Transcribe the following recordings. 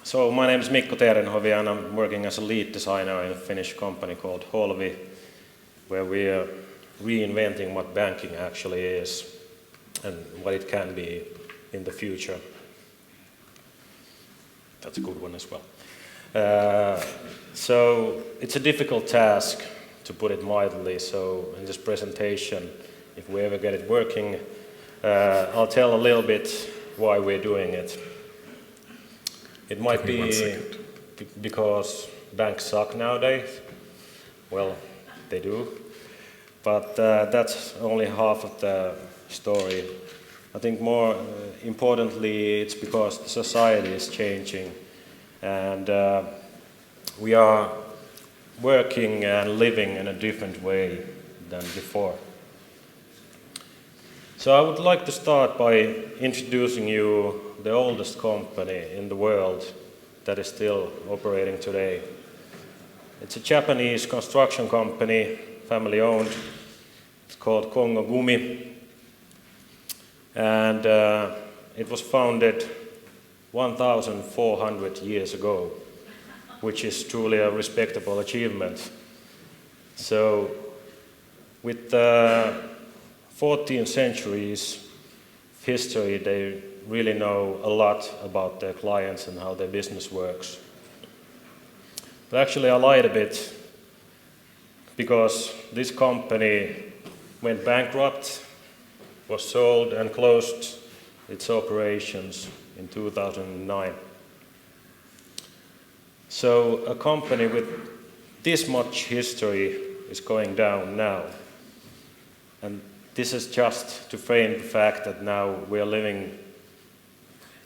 So my name is Mikko Teerenhovi and I'm working as a lead designer in a Finnish company called Holvi, where we are reinventing what banking actually is and what it can be in the future. That's a good one as well. So it's a difficult task, to put it mildly. So in this presentation, if we ever get it working, I'll tell a little bit why we're doing it. It might be because banks suck nowadays. Well, they do. But that's only half of the story. I think more importantly, it's because the society is changing and we are working and living in a different way than before. So I would like to start by introducing you the oldest company in the world that is still operating today. It's a Japanese construction company, family owned. It's called Kongo Gumi. And it was founded 1,400 years ago, which is truly a respectable achievement. So with 14 centuries of history, they really know a lot about their clients and how their business works. But actually I lied a bit, because this company went bankrupt, was sold and closed its operations in 2009. So a company with this much history is going down now. And this is just to frame the fact that now we are living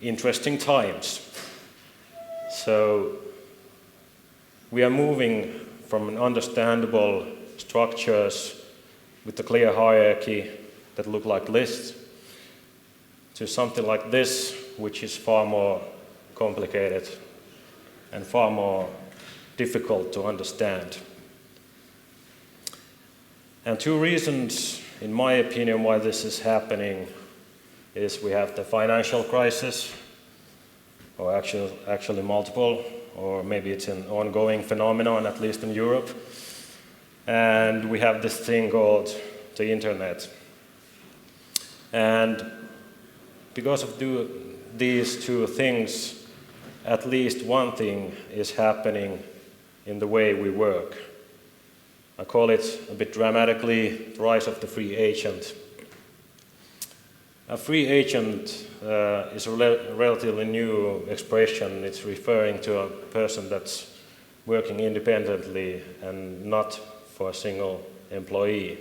interesting times. So we are moving from an understandable structures with a clear hierarchy that look like lists to something like this, which is far more complicated and far more difficult to understand. And two reasons, in my opinion, why this is happening is we have the financial crisis, or actually multiple, or maybe it's an ongoing phenomenon, at least in Europe. And we have this thing called the internet. And because of these two things, at least one thing is happening in the way we work. I call it a bit dramatically the rise of the free agent. A free agent is a relatively new expression. It's referring to a person that's working independently and not for a single employee.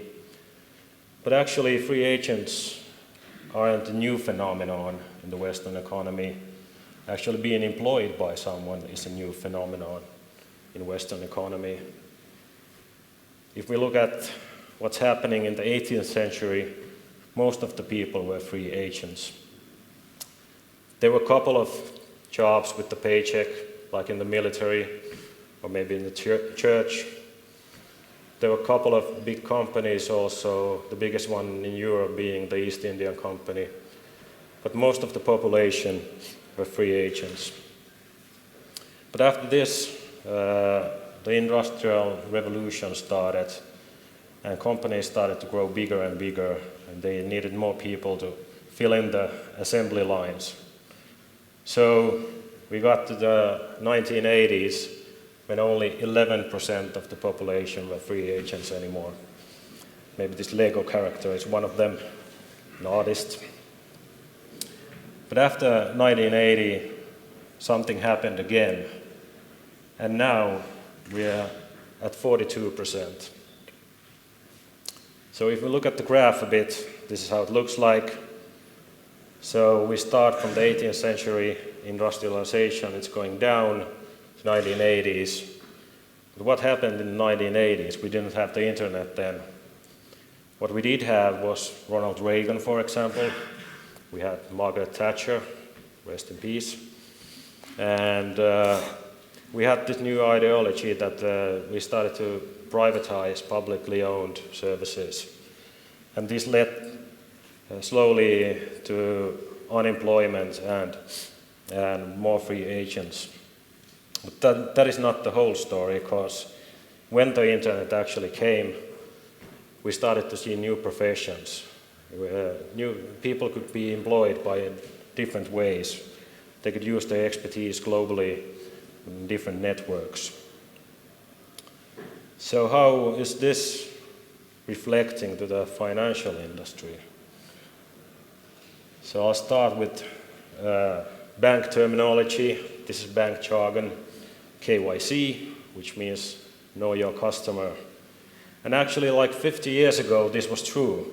But actually, free agents aren't a new phenomenon in the Western economy. Actually, being employed by someone is a new phenomenon in Western economy. If we look at what's happening in the 18th century, most of the people were free agents. There were a couple of jobs with the paycheck, like in the military or maybe in the church. There were a couple of big companies also, the biggest one in Europe being the East India Company. But most of the population were free agents. But after this, the Industrial Revolution started, and companies started to grow bigger and bigger, and they needed more people to fill in the assembly lines. So we got to the 1980s when only 11% of the population were free agents anymore. Maybe this Lego character is one of them, an artist. But after 1980, something happened again, and now we are at 42%. So if we look at the graph a bit, this is how it looks like. So we start from the 18th century industrialization, it's going down to 1980s. But what happened in the 1980s? We didn't have the internet then. What we did have was Ronald Reagan, for example. We had Margaret Thatcher, rest in peace. And we had this new ideology that we started to privatize publicly owned services. And this led slowly to unemployment and more free agents. But that is not the whole story, because when the internet actually came, we started to see new professions. New people could be employed by different ways. They could use their expertise globally in different networks. So how is this reflecting to the financial industry? So I'll start with bank terminology. This is bank jargon, KYC, which means know your customer. And actually, like 50 years ago, this was true.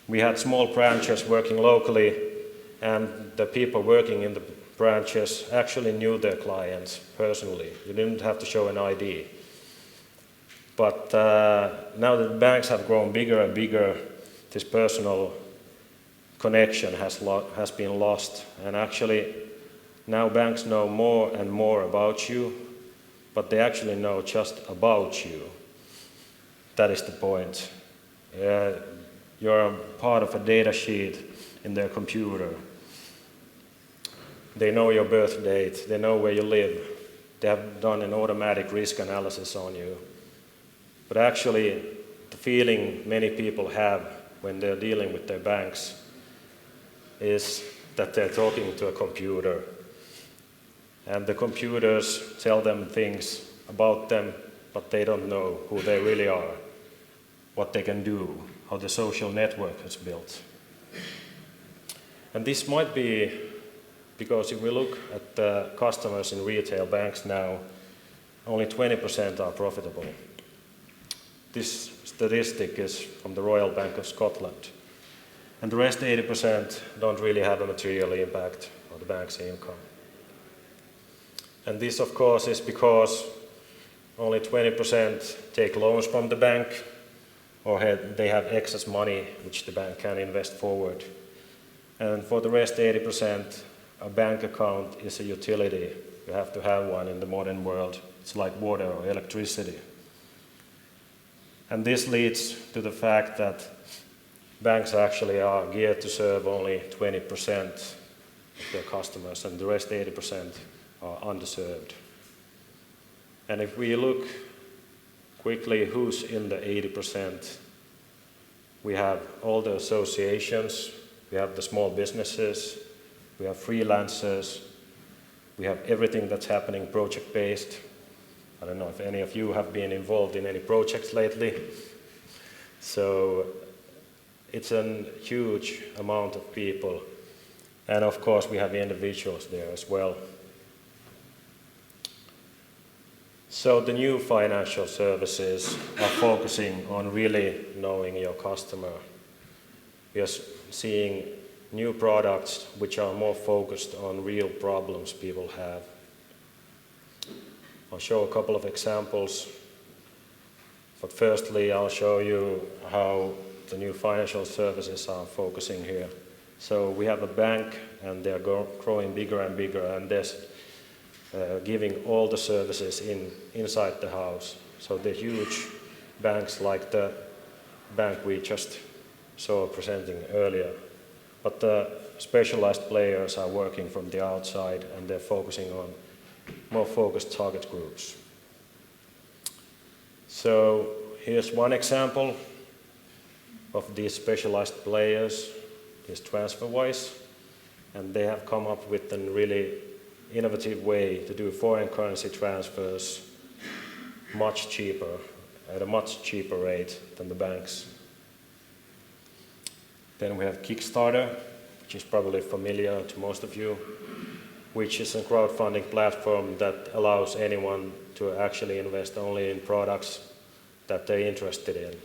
We had small branches working locally, and the people working in the branches actually knew their clients personally. You didn't have to show an ID. But now that banks have grown bigger and bigger, this personal connection has been lost. And actually, now banks know more and more about you, but they actually know just about you. That is the point. You're a part of a data sheet in their computer. They know your birth date, they know where you live, they have done an automatic risk analysis on you. But actually, the feeling many people have when they're dealing with their banks is that they're talking to a computer. And the computers tell them things about them, but they don't know who they really are, what they can do, how the social network is built. And this might be because if we look at the customers in retail banks now, only 20% are profitable. This statistic is from the Royal Bank of Scotland. And the rest 80% don't really have a material impact on the bank's income. And this, of course, is because only 20% take loans from the bank, or they have excess money which the bank can invest forward. And for the rest 80%, a bank account is a utility. You have to have one in the modern world. It's like water or electricity. And this leads to the fact that banks actually are geared to serve only 20% of their customers, and the rest 80% are underserved. And if we look quickly who's in the 80%, we have all the associations, we have the small businesses, we have freelancers, we have everything that's happening project-based. I don't know if any of you have been involved in any projects lately. So it's a huge amount of people. And of course, we have individuals there as well. So the new financial services are focusing on really knowing your customer. We are seeing new products which are more focused on real problems people have. I'll show a couple of examples, but firstly I'll show you how the new financial services are focusing here. So we have a bank, and they're growing bigger and bigger, and there's giving all the services inside the house. So the huge banks like the bank we just saw presenting earlier. But the specialized players are working from the outside, and they're focusing on more focused target groups. So here's one example of these specialized players, is TransferWise, and they have come up with a really innovative way to do foreign currency transfers much cheaper, at a much cheaper rate than the banks. Then we have Kickstarter, which is probably familiar to most of you, which is a crowdfunding platform that allows anyone to actually invest only in products that they're interested in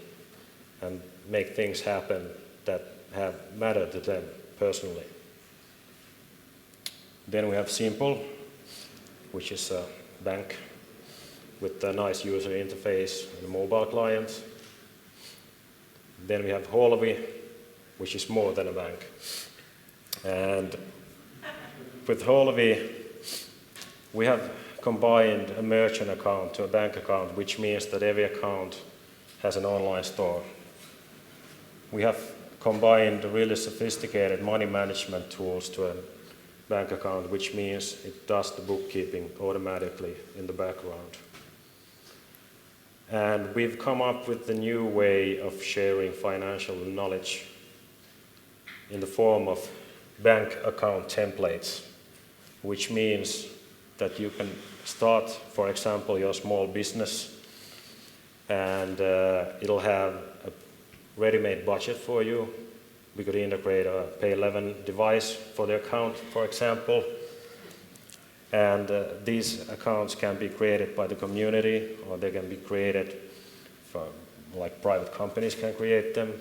and make things happen that have mattered to them personally. Then we have Simple, which is a bank with a nice user interface and a mobile client. Then we have Holvi, which is more than a bank. And with Holvi, we have combined a merchant account to a bank account, which means that every account has an online store. We have combined really sophisticated money management tools to a bank account, which means it does the bookkeeping automatically in the background. And we've come up with the new way of sharing financial knowledge in the form of bank account templates, which means that you can start, for example, your small business, and it'll have a ready-made budget for you. We could integrate a Pay 11 device for the account, for example. And these accounts can be created by the community, or they can be created for, like private companies can create them,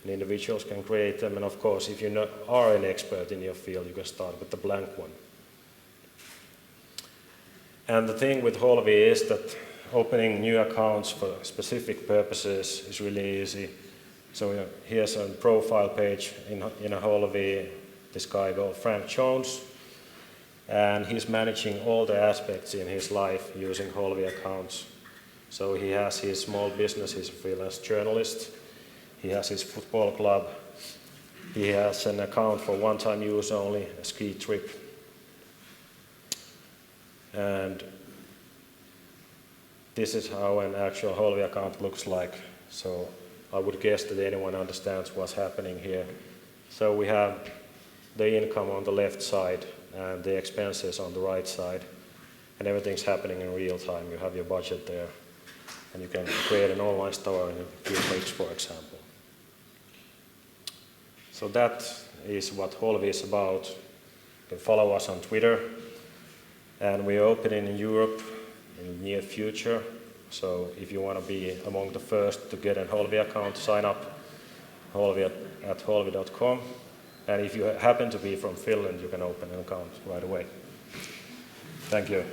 and individuals can create them. And of course, if you are an expert in your field, you can start with the blank one. And the thing with Holvi is that opening new accounts for specific purposes is really easy. So here's a profile page in a Holvi, this guy called Frank Jones. And he's managing all the aspects in his life using Holvi accounts. So he has his small business, he's a freelance journalist. He has his football club. He has an account for one-time use only, a ski trip. And this is how an actual Holvi account looks like. So I would guess that anyone understands what's happening here. So we have the income on the left side and the expenses on the right side, and everything's happening in real time. You have your budget there, and you can create an online store in a few clicks, for example. So that is what Holvi is about. You can follow us on Twitter, and we're opening in Europe in the near future. So if you want to be among the first to get a Holvi account, sign up at holvi.com. And if you happen to be from Finland, you can open an account right away. Thank you.